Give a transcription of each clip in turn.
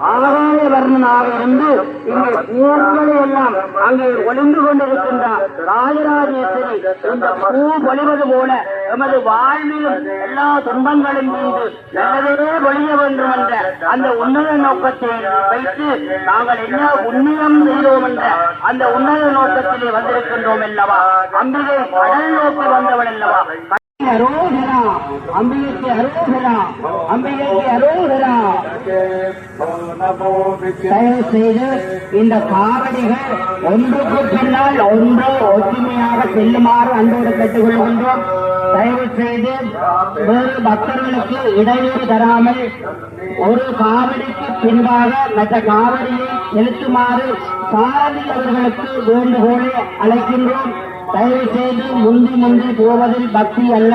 ஆகாய வர்ணனாக இருந்து இங்கே பூக்களை எல்லாம் அங்கே ஒளிந்து கொண்டிருக்கின்ற ராஜராஜேஸ்வரி இந்த பூ பொழிவது போல எமது வாழ்விலும் எல்லா துன்பங்களும் மீது நல்லதே பொழிய வேண்டும் என்ற அந்த உன்னத நோக்கத்தை வைத்து நாங்கள் என்ன உண்மையம் செய்தோம் என்ற அந்த உன்னத நோக்கத்திலே வந்திருக்கின்றோம் அல்லவா. அம்பிகை கடல் நோக்கி வந்தவள் அல்லவா. அரோகரா அம்பிகைக்கு அரோகரா, அம்பிகைக்கு அரோகரா. தயவு செய்து இந்த காவடிகள் ஒன்றுக்கு பின்னால் ஒன்று ஒற்றுமையாக செல்லுமாறு அன்போடு கேட்டுக்கொள்கின்றோம். தயவு செய்து வேறு பக்தர்களுக்கு இடையூறு தராமல் ஒரு காவடிக்கு பின்பாக மற்ற காவடியை செலுத்துமாறு சாரதி அவர்களுக்கு வேண்டுகோளை அழைக்கின்றோம். தயவு செய்து முந்தி போவதில் பக்தி அல்ல,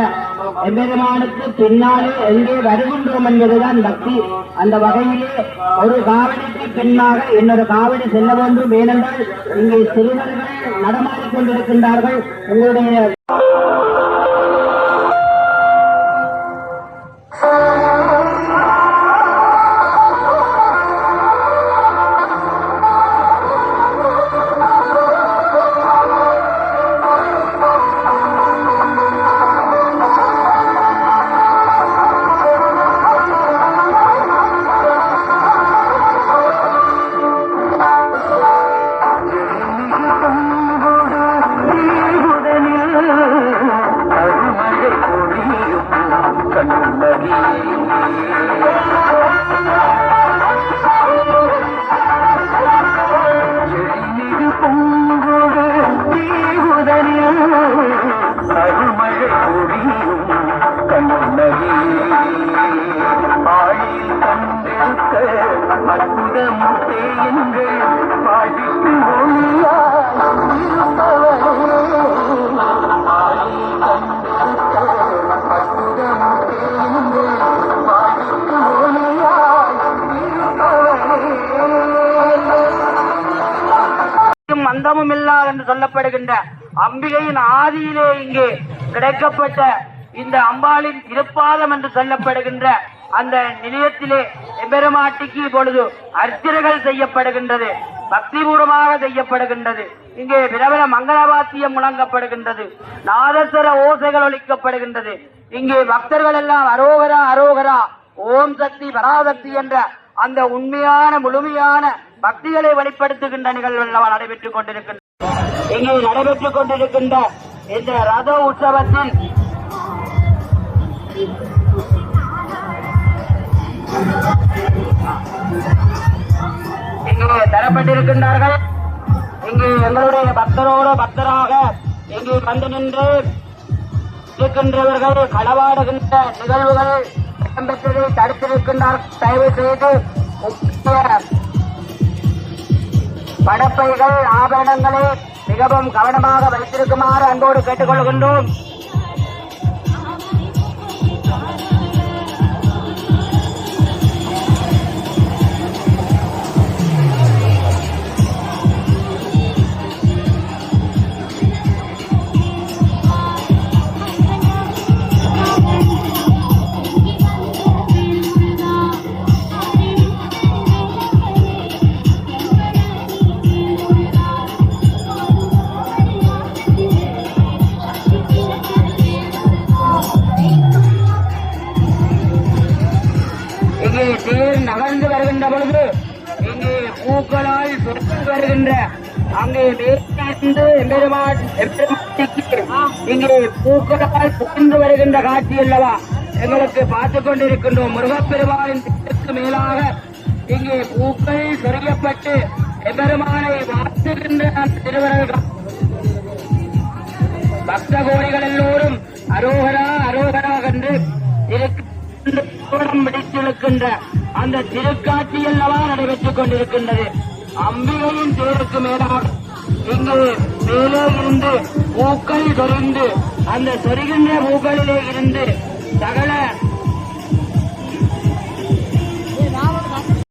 எம்பெருமானுக்கு பின்னாலே எங்கே வருகின்றோம் என்பதுதான் பக்தி. அந்த வகையிலே ஒரு காவடிக்கு பின்னாக இன்னொரு காவடி செல்ல வேண்டும். ஏனென்றால் இங்கே சிறுவர்கள் நடமாடிக்கொண்டிருக்கின்றார்கள். உங்களுடைய அந்தமும் இல்லா என்று சொல்லப்படுகின்ற அம்பிகையின் ஆதியிலே இங்கே கிடைக்கப்பட்ட இந்த அம்பாளின் திருப்பாதம் என்று சொல்லப்படுகின்ற அந்த நிலையத்திலே எம்பெருமாட்டிக்கு இப்பொழுது அர்ச்சனைகள் செய்யப்படுகின்றது, பக்திபூர்வமாக செய்யப்படுகின்றது. இங்கே பிரபல மங்களவாத்தியம் முழங்கப்படுகின்றது, நாதஸ்வர ஓசைகள் ஒலிக்கப்படுகின்றது. இங்கே பக்தர்கள் எல்லாம் அரோகரா அரோகரா ஓம் சக்தி பராசக்தி என்ற அந்த உண்மையான முழுமையான பக்திகளை வெளிப்படுத்துகின்ற நிகழ்வுகள் நடைபெற்றுக் கொண்டிருக்கின்றன. இங்கே நடைபெற்றுக் கொண்டிருக்கின்ற இந்த ரத உற்சவத்தில் இங்கே தரப்பட்டிருக்கின்றார்கள். இங்கே எங்களுடைய பக்தரோடு பக்தராக இங்கே வந்து நின்று இருக்கின்றவர்கள் களவாடுகின்ற நிகழ்வுகள் இடம்பெற்றதை தடுத்திருக்கின்றார். தயவு செய்து படப்பைகள் ஆபரணங்களை மிகவும் கவனமாக வைத்திருக்குமாறு அன்போடு கேட்டுக்கொள்கின்றோம். தேர் நகர்ந்து வருகின்ற பொழுது இங்கே பூக்களால் சுற்றி வருகின்ற அங்கே இங்கே பூக்களால் சுற்றி வருகின்ற காட்சி அல்லவா எங்களுக்கு பார்த்துக் கொண்டிருக்கின்றோம். முருகப்பெருமானின் திட்டத்துக்கு மேலாக இங்கே பூக்கள் சொரியப்பட்டு எம்பெருமானை வாழ்த்துகின்ற திருவர்கள் பக்த கோடிகள் எல்லோரும் அரோகரா அரோகரா என்று பிடித்திருக்கின்ற அந்த திருக்காட்சி அல்லவா நடைபெற்றுக் கொண்டிருக்கின்றது. அம்பிகையின் தேருக்கு மேலாக இங்கு மேலே இருந்து பூக்கள் சொரிந்து அந்த சொரிகின்ற பூக்களிலே இருந்து சகல